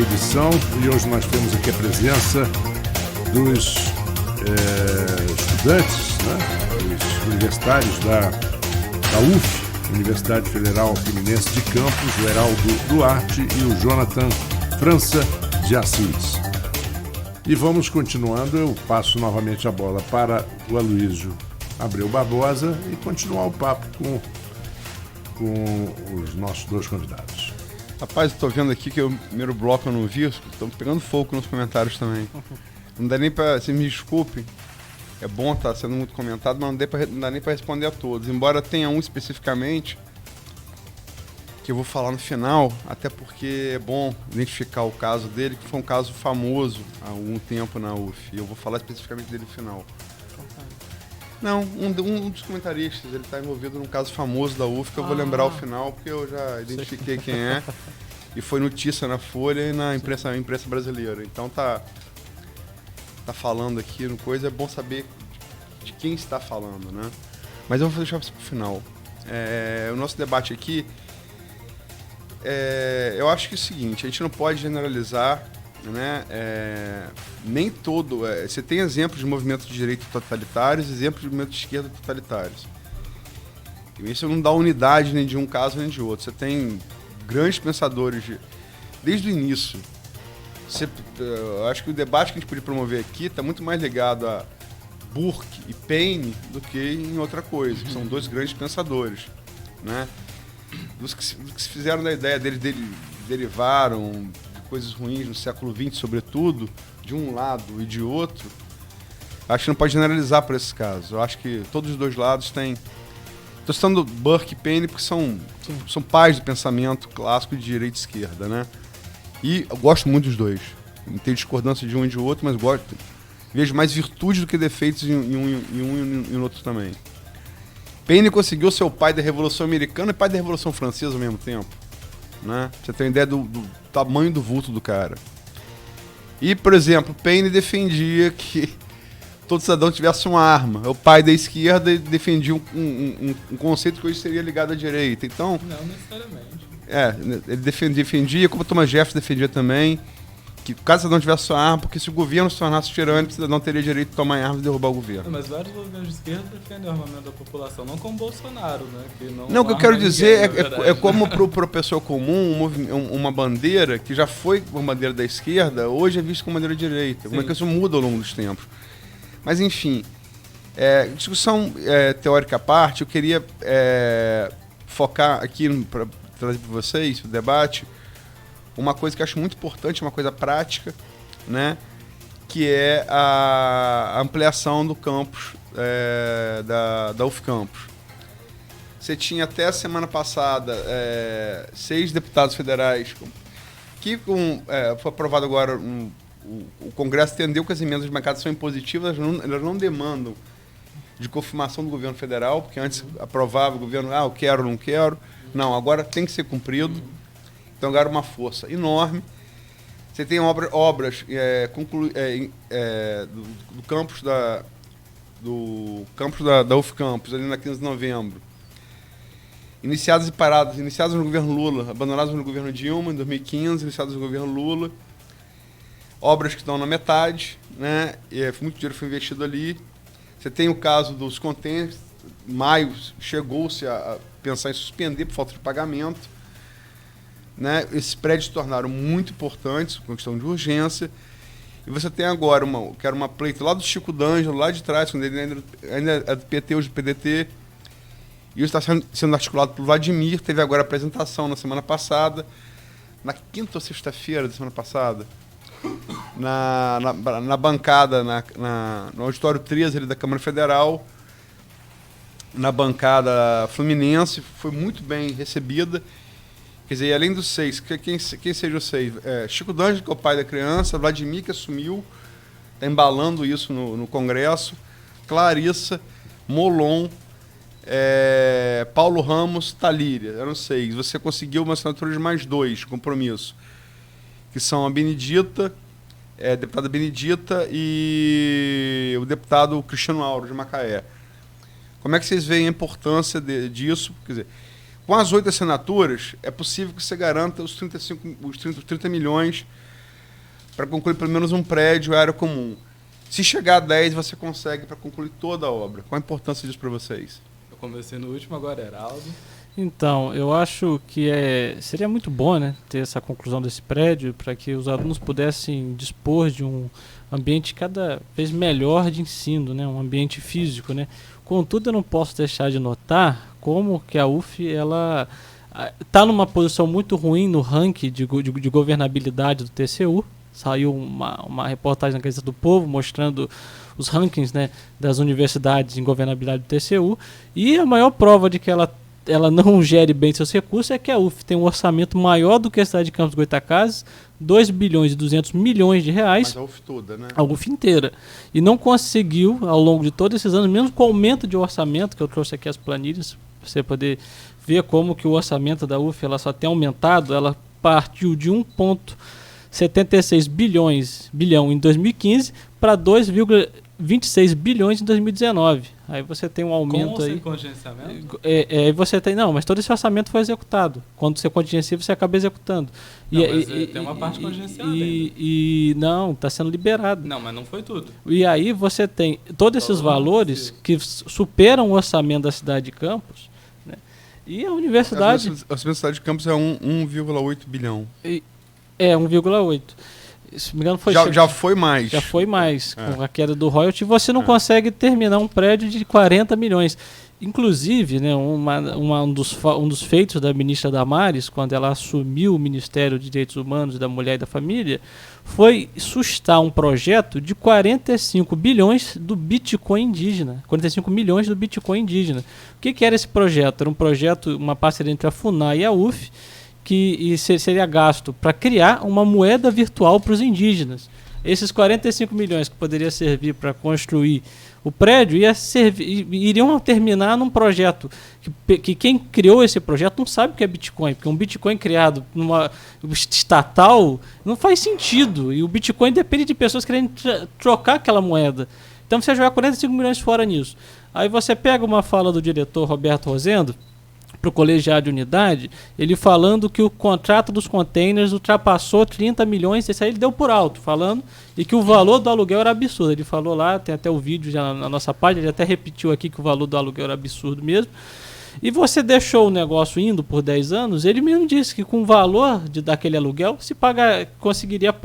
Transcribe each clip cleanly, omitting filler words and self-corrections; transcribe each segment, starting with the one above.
edição e hoje nós temos aqui a presença dos estudantes, né, dos universitários da UF, Universidade Federal Fluminense de Campos, o Heraldo Duarte e o Jonathan França de Assis. E vamos continuando, eu passo novamente a bola para o Aloysio Abreu Barbosa e continuar o papo com os nossos dois convidados. Rapaz, eu tô vendo aqui que o primeiro bloco eu não vi, estão pegando fogo nos comentários também. Não dá nem pra, vocês me desculpem, é bom estar sendo muito comentado, mas não dá nem pra responder a todos. Embora tenha um especificamente, que eu vou falar no final, até porque é bom identificar o caso dele, que foi um caso famoso há algum tempo na UF. E eu vou falar especificamente dele no final. Não, um dos comentaristas, ele está envolvido num caso famoso da UF, que eu vou lembrar ao final, porque eu já identifiquei quem é. E foi notícia na Folha e na imprensa brasileira. Então tá falando aqui no coisa, é bom saber de quem está falando, né? Mas eu vou deixar isso pro final. O nosso debate aqui, eu acho que é o seguinte, a gente não pode generalizar, né? Nem todo... você tem exemplos de movimentos de direita totalitários, exemplos de movimentos de esquerda totalitários. E isso não dá unidade nem de um caso nem de outro. Você tem grandes pensadores desde o início. Eu acho que o debate que a gente podia promover aqui está muito mais ligado a Burke e Paine do que em outra coisa, que são dois grandes pensadores, né? Dos que se fizeram da ideia deles, derivaram de coisas ruins no século XX, sobretudo, de um lado e de outro. Acho que não pode generalizar por esses casos. Eu acho que todos os dois lados têm... Estou citando Burke e Paine porque são pais do pensamento clássico de direita e esquerda, né? E eu gosto muito dos dois. Não tenho discordância de um e de outro, mas gosto. Vejo mais virtudes do que defeitos em um e no outro também. Paine conseguiu ser o pai da Revolução Americana e pai da Revolução Francesa ao mesmo tempo, né? Você tem uma ideia do tamanho do vulto do cara. E, por exemplo, Paine defendia que todo cidadão tivesse uma arma. O pai da esquerda defendia um conceito que hoje seria ligado à direita. Então, não necessariamente. Ele defendia, como Thomas Jefferson defendia também, que cada cidadão tivesse sua arma, porque se o governo se tornasse tirânico, o cidadão teria direito de tomar armas e derrubar o governo. Mas vários governos de esquerda defendem o armamento da população, não como Bolsonaro, né? Que não, o que eu quero dizer é como para o pessoa comum, uma bandeira que já foi uma bandeira da esquerda, hoje é vista como bandeira da direita. Sim. Como é que isso muda ao longo dos tempos? Mas, enfim, discussão teórica à parte, eu queria focar aqui para trazer para vocês o debate uma coisa que eu acho muito importante, uma coisa prática, né, que é a ampliação do campus da UF Campus. Você tinha até a semana passada 6 deputados federais que foi aprovado agora, o Congresso entendeu que as emendas de bancada são impositivas, elas não demandam de confirmação do governo federal, porque antes aprovava o governo, eu quero, não quero. Não, agora tem que ser cumprido. Então, agora uma força enorme. Você tem obras do campus da UF Campus, ali na 15 de novembro. Iniciadas e paradas, iniciadas no governo Lula, abandonadas no governo Dilma, em 2015, iniciadas no governo Lula. Obras que estão na metade, né? Muito dinheiro foi investido ali. Você tem o caso dos contêineres. Em maio chegou-se a pensar em suspender por falta de pagamento, né? Esses prédios se tornaram muito importantes, com questão de urgência. E você tem agora uma pleito lá do Chico D'Angelo, lá de trás, quando ele ainda é do PT, hoje do PDT. E isso está sendo articulado por Vladimir. Teve agora a apresentação na semana passada, na quinta ou sexta-feira da semana passada, na bancada, no auditório 13 ali da Câmara Federal, na bancada fluminense, foi muito bem recebida. Quer dizer, além dos 6, quem seja os 6? Chico D'Angelo, que é o pai da criança, Vladimir, que assumiu, está embalando isso no Congresso, Clarissa, Molon, Paulo Ramos, Talíria, eram 6. Você conseguiu uma assinatura de mais 2, compromisso, que são a Benedita, a deputada Benedita e o deputado Cristiano Auro, de Macaé. Como é que vocês veem a importância disso? Quer dizer, com as 8 assinaturas, é possível que você garanta os 30 milhões para concluir pelo menos um prédio, área comum. Se chegar a 10, você consegue para concluir toda a obra. Qual a importância disso para vocês? Eu comecei no último, agora Heraldo. Então, eu acho que seria muito bom, né, ter essa conclusão desse prédio para que os alunos pudessem dispor de um ambiente cada vez melhor de ensino, né, um ambiente físico, né. Contudo, eu não posso deixar de notar como que a UF ela está numa posição muito ruim no ranking de governabilidade do TCU. Saiu uma reportagem na Gazeta do Povo mostrando os rankings, né, das universidades em governabilidade do TCU, e a maior prova de que ela não gere bem seus recursos é que a UF tem um orçamento maior do que a cidade de Campos do Goytacazes, 2 bilhões e 200 milhões de reais. Mas a UF toda, né? A UF inteira. E não conseguiu, ao longo de todos esses anos, mesmo com o aumento de orçamento, que eu trouxe aqui as planilhas, para você poder ver como que o orçamento da UF ela só tem aumentado, ela partiu de 1,76 bilhão em 2015 para 2,26 bilhões em 2019. Aí você tem um aumento com ou aí. sem contingenciamento? Você tem, não, mas todo esse orçamento foi executado. Quando você contingencia, você acaba executando. Não, mas tem uma parte contingenciada não, está sendo liberado. Não, mas não foi tudo. E aí você tem todos esses valores que superam o orçamento da cidade de Campos, né? E a universidade... O orçamento da cidade de Campos é 1,8 bilhão. É, 1,8. Se não me engano, foi já foi mais. Já foi mais. Com a queda do royalty, você não consegue terminar um prédio de 40 milhões. Inclusive, né, um dos feitos da ministra Damares, quando ela assumiu o Ministério de Direitos Humanos, da Mulher e da Família, foi sustar um projeto de 45 bilhões do Bitcoin indígena. 45 milhões do Bitcoin indígena. O que era esse projeto? Era um projeto, uma parceria entre a FUNAI e a UF, que seria gasto para criar uma moeda virtual para os indígenas. Esses 45 milhões que poderia servir para construir o prédio iriam terminar num projeto que quem criou esse projeto não sabe o que é Bitcoin, porque um Bitcoin criado numa estatal não faz sentido, e o Bitcoin depende de pessoas querendo trocar aquela moeda. Então você jogar 45 milhões fora nisso. Aí você pega uma fala do diretor Roberto Rosendo para o colegiado de unidade, ele falando que o contrato dos containers ultrapassou 30 milhões, esse aí ele deu por alto, falando, e que o valor do aluguel era absurdo. Ele falou lá, tem até o vídeo já na nossa página, ele até repetiu aqui que o valor do aluguel era absurdo mesmo. E você deixou o negócio indo por 10 anos, ele mesmo disse que com o valor daquele aluguel, conseguiria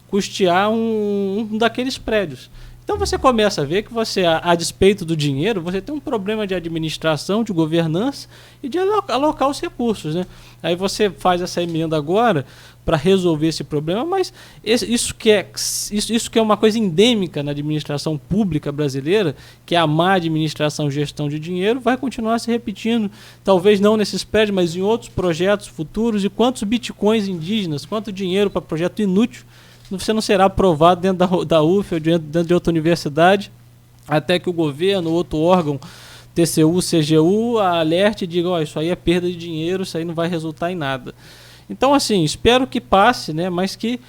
custear um daqueles prédios. Então você começa a ver que você, a despeito do dinheiro, você tem um problema de administração, de governança e de alocar os recursos, né? Aí você faz essa emenda agora para resolver esse problema, mas isso que é uma coisa endêmica na administração pública brasileira, que é a má administração e gestão de dinheiro, vai continuar se repetindo, talvez não nesses prédios, mas em outros projetos futuros. E quantos bitcoins indígenas, quanto dinheiro para projeto inútil você não será aprovado dentro da UF ou dentro de outra universidade, até que o governo, outro órgão, TCU, CGU, alerte e diga, isso aí é perda de dinheiro, isso aí não vai resultar em nada. Então, assim, espero que passe, né, mas que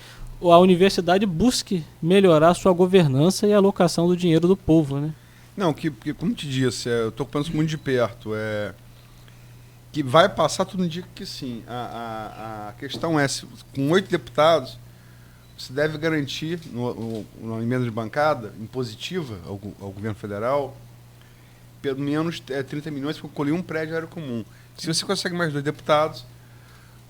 a universidade busque melhorar a sua governança e a alocação do dinheiro do povo, né? Não, como te disse, eu estou acompanhando isso muito de perto, que vai passar, tudo indica que sim. A questão é, com 8 deputados, você deve garantir, na emenda de bancada impositiva ao governo federal, pelo menos 30 milhões para concluir um prédio área comum. Se você consegue mais 2 deputados,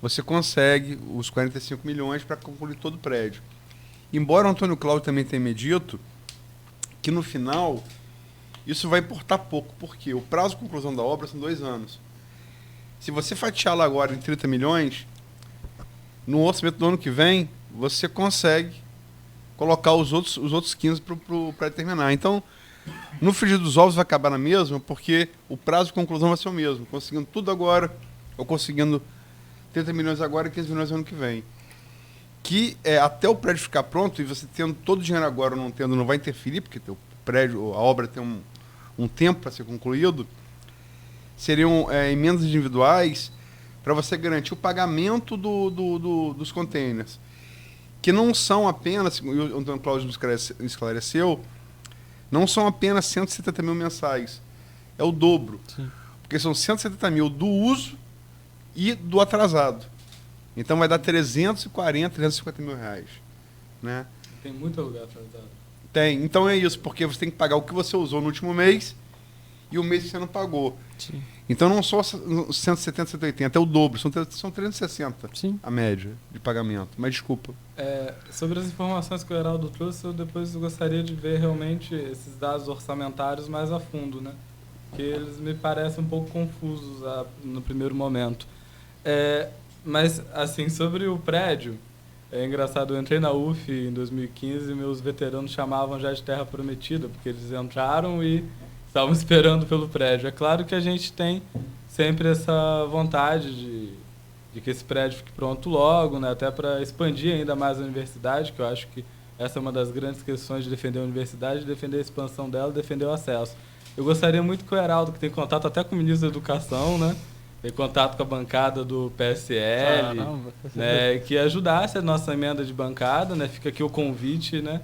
você consegue os 45 milhões para concluir todo o prédio. Embora o Antônio Cláudio também tenha me dito que, no final, isso vai importar pouco, porque o prazo de conclusão da obra são 2 anos. Se você fatiá-la agora em 30 milhões, no orçamento do ano que vem, você consegue colocar os outros 15 para terminar. Então, no frigir dos ovos vai acabar na mesma, porque o prazo de conclusão vai ser o mesmo. Conseguindo tudo agora, ou conseguindo 30 milhões agora e 15 milhões no ano que vem. Que até o prédio ficar pronto, e você tendo todo o dinheiro agora ou não tendo, não vai interferir, porque o prédio, a obra tem um tempo para ser concluído, seriam emendas individuais para você garantir o pagamento dos containers. Que não são apenas, o Antônio Cláudio esclareceu, não são apenas 170 mil mensais. É o dobro. Sim. Porque são 170 mil do uso e do atrasado. Então vai dar 350 mil reais. né? Tem muito aluguel atrasado. Tem. Então é isso, porque você tem que pagar o que você usou no último mês e o mês que você não pagou. Sim. Então não só 170, 180, é o dobro, são 360 Sim. a média de pagamento. Mas desculpa. Sobre as informações que o Heraldo trouxe, eu depois gostaria de ver realmente esses dados orçamentários mais a fundo, né? Que eles me parecem um pouco confusos no primeiro momento. Mas, assim, sobre o prédio, é engraçado, eu entrei na UF em 2015 e meus veteranos chamavam já de Terra Prometida, porque eles entraram e estavam esperando pelo prédio. É claro que a gente tem sempre essa vontade de que esse prédio fique pronto logo, né? Até para expandir ainda mais a universidade, que eu acho que essa é uma das grandes questões de defender a universidade, defender a expansão dela, defender o acesso. Eu gostaria muito que o Heraldo, que tem contato até com o ministro da Educação, né? Tem contato com a bancada do PSL, né? Que ajudasse a nossa emenda de bancada, né? Fica aqui o convite, né?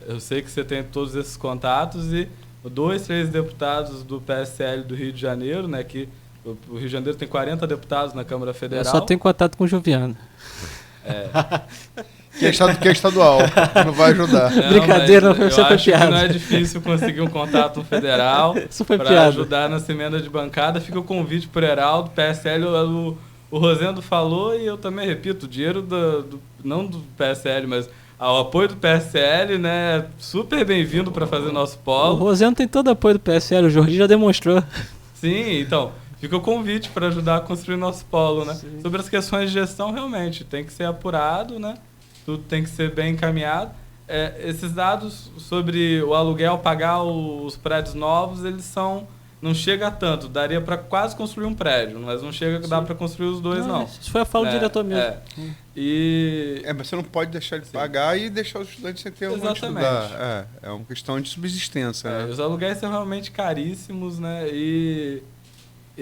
Eu sei que você tem todos esses contatos e 2, 3 deputados do PSL do Rio de Janeiro, né? Que o Rio de Janeiro tem 40 deputados na Câmara Federal. Eu só tenho contato com o Joviano. Que é estadual, não vai ajudar. Não, brincadeira, não foi eu acho piada. que não é difícil conseguir um contato no federal para ajudar nessa emenda de bancada. Fica o convite para o Heraldo, PSL, o Rosendo falou e eu também repito, o dinheiro não do PSL, mas ao apoio do PSL, né, super bem-vindo para fazer nosso polo. O Rosendo tem todo o apoio do PSL, o Jorginho já demonstrou. Sim, então, fica o convite para ajudar a construir nosso polo, né? Sim. Sobre as questões de gestão, realmente, tem que ser apurado, né? Tudo tem que ser bem encaminhado. Esses dados sobre o aluguel, pagar os prédios novos, eles não chega a tanto. Daria para quase construir um prédio, mas não chega a dar para construir os dois, não. Isso foi a fala do diretor mesmo. Mas você não pode deixar de pagar e deixar os estudantes sem ter onde estudar. É uma questão de subsistência. Né? Os aluguéis são realmente caríssimos, né? E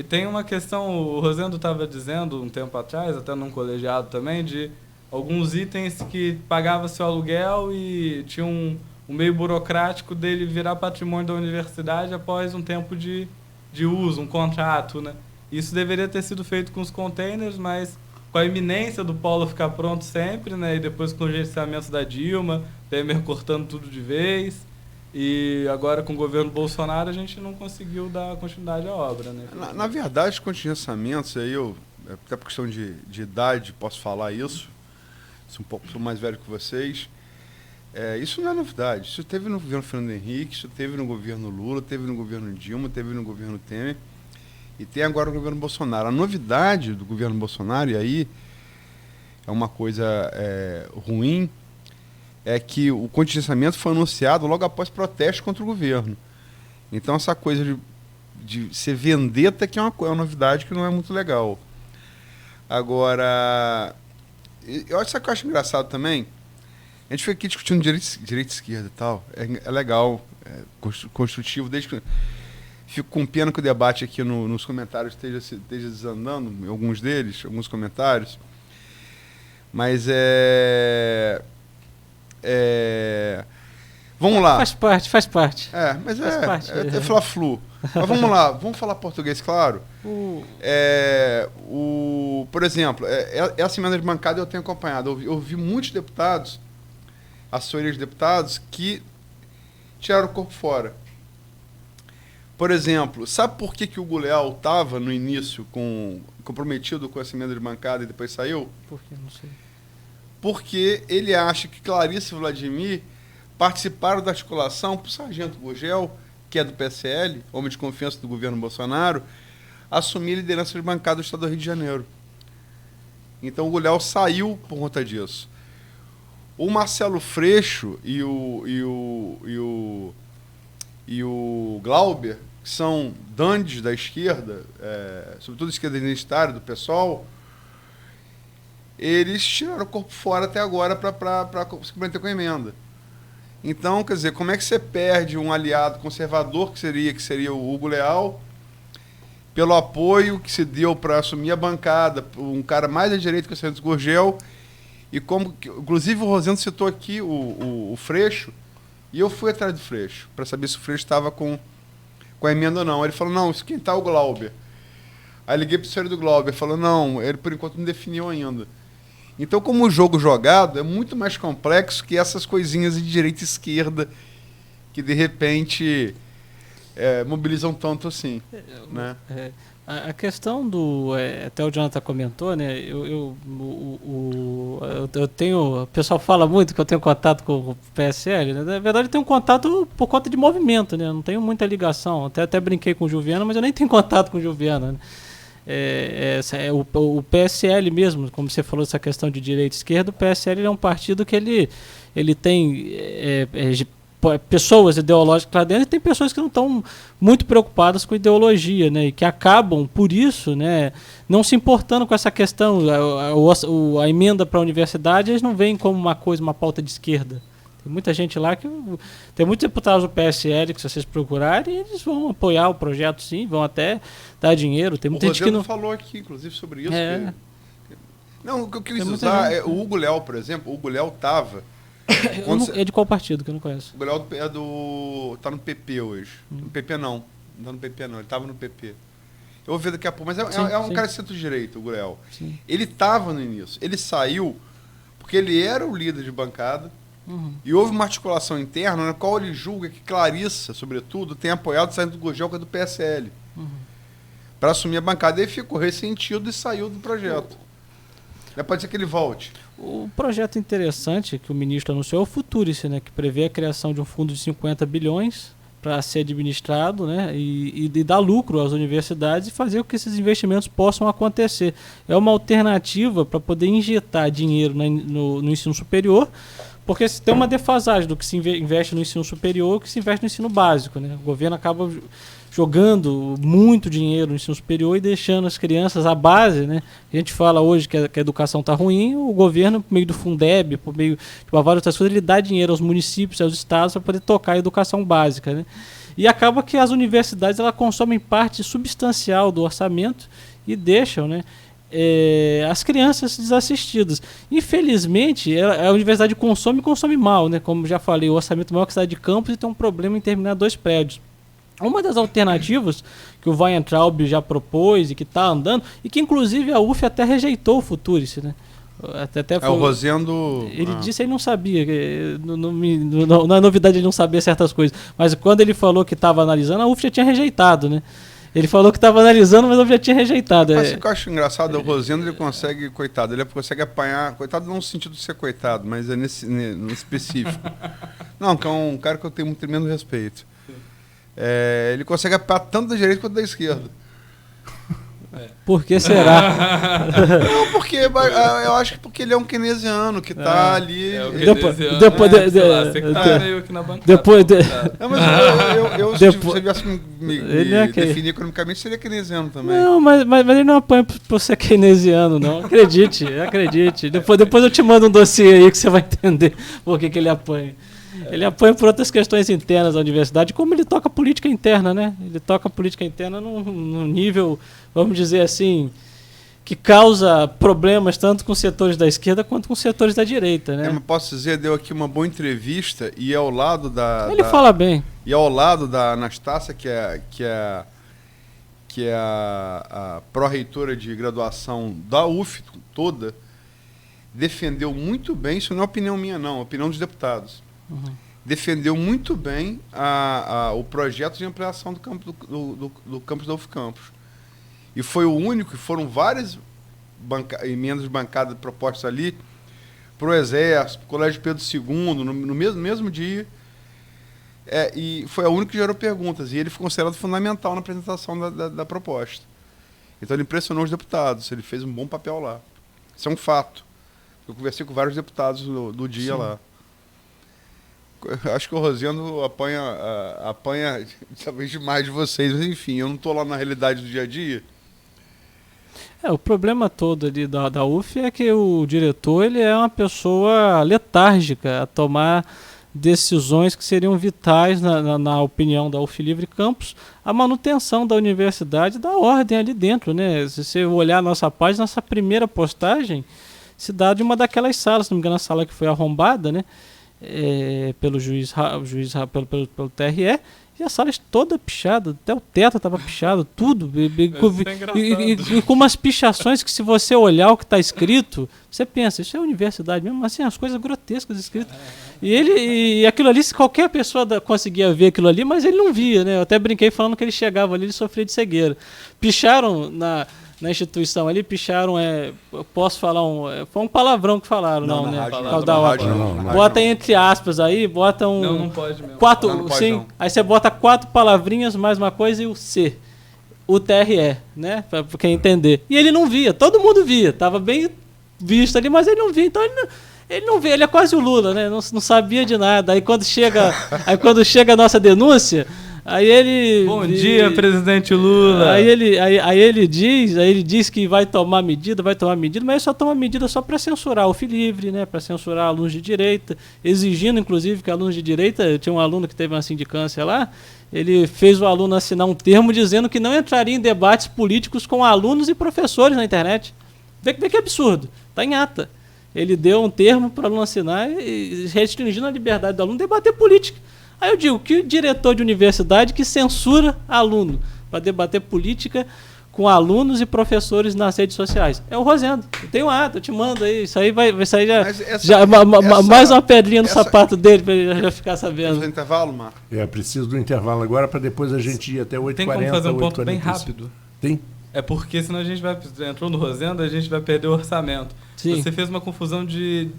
tem uma questão, o Rosendo estava dizendo um tempo atrás, até num colegiado também, de alguns itens que pagava seu aluguel e tinha um meio burocrático dele virar patrimônio da universidade após um tempo de uso, um contrato, né? Isso deveria ter sido feito com os containers, mas com a iminência do polo ficar pronto sempre, né? E depois com o gerenciamento da Dilma, Temer cortando tudo de vez. E agora com o governo Bolsonaro a gente não conseguiu dar continuidade à obra, né? Na verdade, os contingenciamentos, aí até por questão de idade posso falar isso, sou mais velho que vocês. Isso não é novidade. Isso teve no governo Fernando Henrique, isso teve no governo Lula, teve no governo Dilma, teve no governo Temer e tem agora no governo Bolsonaro. A novidade do governo Bolsonaro, e aí é uma coisa ruim, é que o contingenciamento foi anunciado logo após protesto contra o governo. Então essa coisa de ser vendetta que é uma novidade que não é muito legal. Agora, eu acho engraçado também. A gente fica aqui discutindo direita e esquerda e tal. É legal, construtivo. Desde que fico com pena que o debate aqui nos comentários esteja desandando, alguns deles, alguns comentários. Mas vamos lá. Faz parte. Mas é fla-flu. Mas vamos lá, vamos falar português, claro. Por exemplo, essa emenda de bancada eu tenho acompanhado. Eu vi muitos deputados, assessorias de deputados, que tiraram o corpo fora. Por exemplo, sabe por que o Hugo Leal estava no início comprometido com essa emenda de bancada e depois saiu? Por que? Não sei. Porque ele acha que Clarice e Vladimir participaram da articulação para o Sargento Gurgel, que é do PSL, homem de confiança do governo Bolsonaro, assumir a liderança de bancada do Estado do Rio de Janeiro. Então o Gurgel saiu por conta disso. O Marcelo Freixo e o Glauber, que são dandes da esquerda, sobretudo esquerda identitária do PSOL, eles tiraram o corpo fora até agora para se comprometer com a emenda. Então, quer dizer, como é que você perde um aliado conservador, que seria o Hugo Leal, pelo apoio que se deu para assumir a bancada, um cara mais à direita que o Sargento Gurgel, e como, inclusive o Rosendo citou aqui o Freixo, e eu fui atrás do Freixo, para saber se o Freixo estava com a emenda ou não. Ele falou, não, isso quem está é o Glauber. Aí liguei para o senhor do Glauber, falou, não, ele por enquanto não definiu ainda. Então, como o jogo jogado é muito mais complexo que essas coisinhas de direita e esquerda que, de repente, mobilizam tanto assim, né? A questão do... até o Jonathan comentou, né? Eu tenho... O pessoal fala muito que eu tenho contato com o PSL, né? Na verdade, eu tenho contato por conta de movimento, né? Eu não tenho muita ligação. Até brinquei com o Juliano, mas eu nem tenho contato com o Juliano, né? O PSL mesmo, como você falou, essa questão de direita e esquerda, o PSL é um partido que ele tem... pessoas ideológicas lá dentro, e tem pessoas que não estão muito preocupadas com ideologia, né, e que acabam, por isso, né, não se importando com essa questão. A emenda para a universidade, eles não veem como uma pauta de esquerda. Tem muita gente lá tem muitos deputados do PSL que, se vocês procurarem, eles vão apoiar o projeto, sim, vão até dar dinheiro. Tem muita gente que não falou aqui, inclusive, sobre isso. Não, o que eu quis Tem usar é o Hugo Léo, por exemplo. O Hugo Léo estava... É de qual partido que eu não conheço? O Léo tá no PP hoje. No PP não. Não tá no PP não. Ele tava no PP. Eu vou ver daqui a pouco. Mas é um cara de centro-direita, o Léo. Ele tava no início. Ele saiu porque ele era o líder de bancada. E houve uma articulação interna na qual ele julga que Clarissa, sobretudo, tem apoiado saindo do Gurgel, que é do PSL. Para assumir a bancada. Ele ficou ressentido e saiu do projeto. Pode ser que ele volte. O projeto interessante que o ministro anunciou é o Futurice, né, que prevê a criação de um fundo de 50 bilhões para ser administrado, né, e dar lucro às universidades e fazer com que esses investimentos possam acontecer. É uma alternativa para poder injetar dinheiro no ensino superior, porque tem uma defasagem do que se investe no ensino superior e do que se investe no ensino básico, né? O governo acaba jogando muito dinheiro no ensino superior e deixando as crianças à base, né? A gente fala hoje que a educação está ruim, o governo, por meio do Fundeb, por meio de várias outras coisas, ele dá dinheiro aos municípios, aos estados, para poder tocar a educação básica, né? E acaba que as universidades elas consomem parte substancial do orçamento e deixam, né, as crianças desassistidas. Infelizmente, a universidade consome mal, né? Como já falei, o orçamento maior que a cidade de Campos, e tem um problema em terminar 2 prédios. Uma das alternativas que o Weintraub já propôs e que está andando, e que inclusive a UF até rejeitou o Futurice, né? O Rosendo... Ele disse que ele não sabia, não é novidade ele não saber certas coisas, mas quando ele falou que estava analisando, a UF já tinha rejeitado, né? Ele falou que estava analisando, mas eu já tinha rejeitado. Mas o que eu acho engraçado, o Rosendo, ele consegue, coitado, ele consegue apanhar, coitado não no sentido de ser coitado, mas é no específico. Não, que é um cara que eu tenho um tremendo respeito. Ele consegue apanhar tanto da direita quanto da esquerda. Por que será? Não, porque eu acho que porque ele é um keynesiano que está ali. Se definir economicamente, seria keynesiano também. Não, mas ele não apanha por ser keynesiano, não. Acredite. Depois eu te mando um dossiê aí que você vai entender por que ele apanha. Ele apoia por outras questões internas da universidade, como ele toca política interna, né? Ele toca política interna num nível, vamos dizer assim, que causa problemas tanto com setores da esquerda quanto com setores da direita, né? Mas posso dizer, deu aqui uma boa entrevista e ao lado Ele fala bem. E ao lado da Anastácia, que é a pró-reitora de graduação da UF toda, defendeu muito bem, isso não é opinião minha não, é opinião dos deputados. Defendeu muito bem o projeto de ampliação do campus da UF Campus. E foi o único, foram várias emendas de bancada propostas ali para o Exército, Colégio Pedro II, no mesmo dia. E foi a única que gerou perguntas. E ele foi considerado fundamental na apresentação da proposta. Então ele impressionou os deputados, ele fez um bom papel lá. Isso é um fato. Eu conversei com vários deputados do dia lá. Acho que o Rosendo apanha talvez demais de vocês, mas enfim, eu não estou lá na realidade do dia a dia. O problema todo ali da UF é que o diretor ele é uma pessoa letárgica a tomar decisões que seriam vitais, na opinião da UF Livre Campus, a manutenção da universidade, da ordem ali dentro, né? Se você olhar a nossa página, nossa primeira postagem se dá de uma daquelas salas, se não me engano, a sala que foi arrombada, né? Pelo TRE, E a sala toda pichada, até o teto estava pichado, tudo. E com umas pichações que, se você olhar o que está escrito, você pensa, isso é universidade mesmo, assim, as coisas grotescas escritas. E aquilo ali, se qualquer pessoa conseguia ver aquilo ali, mas ele não via, né? Eu até brinquei falando que ele chegava ali, ele sofria de cegueira. Picharam na instituição ali, picharam, posso falar foi um palavrão que falaram, não, né? Bota entre aspas aí, bota um... Não pode mesmo. Aí você bota 4 palavrinhas, mais uma coisa, e o C. O TRE, né? Pra quem entender. E ele não via, todo mundo via, tava bem visto ali, mas ele não via, então ele não vê, ele é quase o Lula, né? Não sabia de nada. Aí quando chega a nossa denúncia, aí ele... Bom dia, presidente Lula. Aí ele diz que vai tomar medida, mas ele só toma medida só para censurar o FILIVRE, né? Para censurar alunos de direita, exigindo, inclusive, que alunos de direita... Tinha um aluno que teve uma sindicância lá, ele fez o aluno assinar um termo dizendo que não entraria em debates políticos com alunos e professores na internet. Vê que absurdo, está em ata. Ele deu um termo para o aluno assinar e restringindo a liberdade do aluno debater política. Aí eu digo, que diretor de universidade que censura aluno para debater política com alunos e professores nas redes sociais? É o Rosendo. Eu tenho ata, eu te mando aí. Isso aí vai sair mais uma pedrinha no sapato dele para ele já ficar sabendo. Tem intervalo, Marco? Preciso do intervalo agora para depois a gente ir até 8h40. Tem como fazer um ponto bem rápido? Tem? É porque senão a gente entrou no Rosendo, a gente vai perder o orçamento. Sim. Você fez uma confusão de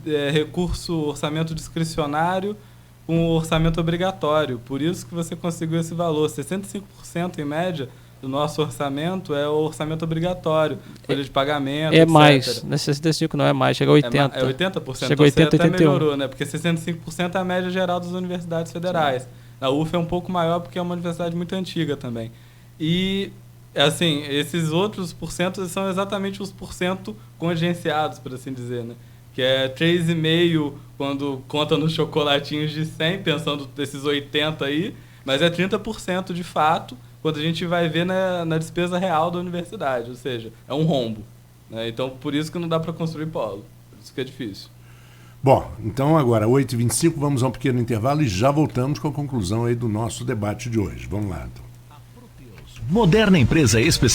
orçamento discricionário com o orçamento obrigatório. Por isso que você conseguiu esse valor. 65% em média do nosso orçamento é o orçamento obrigatório. Folha de pagamento, etc. Mais. Não é 65, não é mais. Chega a 80%. É 80%. Chega a 80, então você até 81. melhorou, né? Porque 65% é a média geral das universidades federais. A UF é um pouco maior porque é uma universidade muito antiga também. E... assim, esses outros porcentos são exatamente os porcento congenciados, por assim dizer, né? Que é 3,5 quando conta nos chocolatinhos de 100, pensando nesses 80 aí, mas é 30% de fato quando a gente vai ver na despesa real da universidade, ou seja, é um rombo, né? Então, por isso que não dá para construir polo, por isso que é difícil. Bom, então agora, 8h25, vamos a um pequeno intervalo e já voltamos com a conclusão aí do nosso debate de hoje. Vamos lá, então. Moderna empresa especializada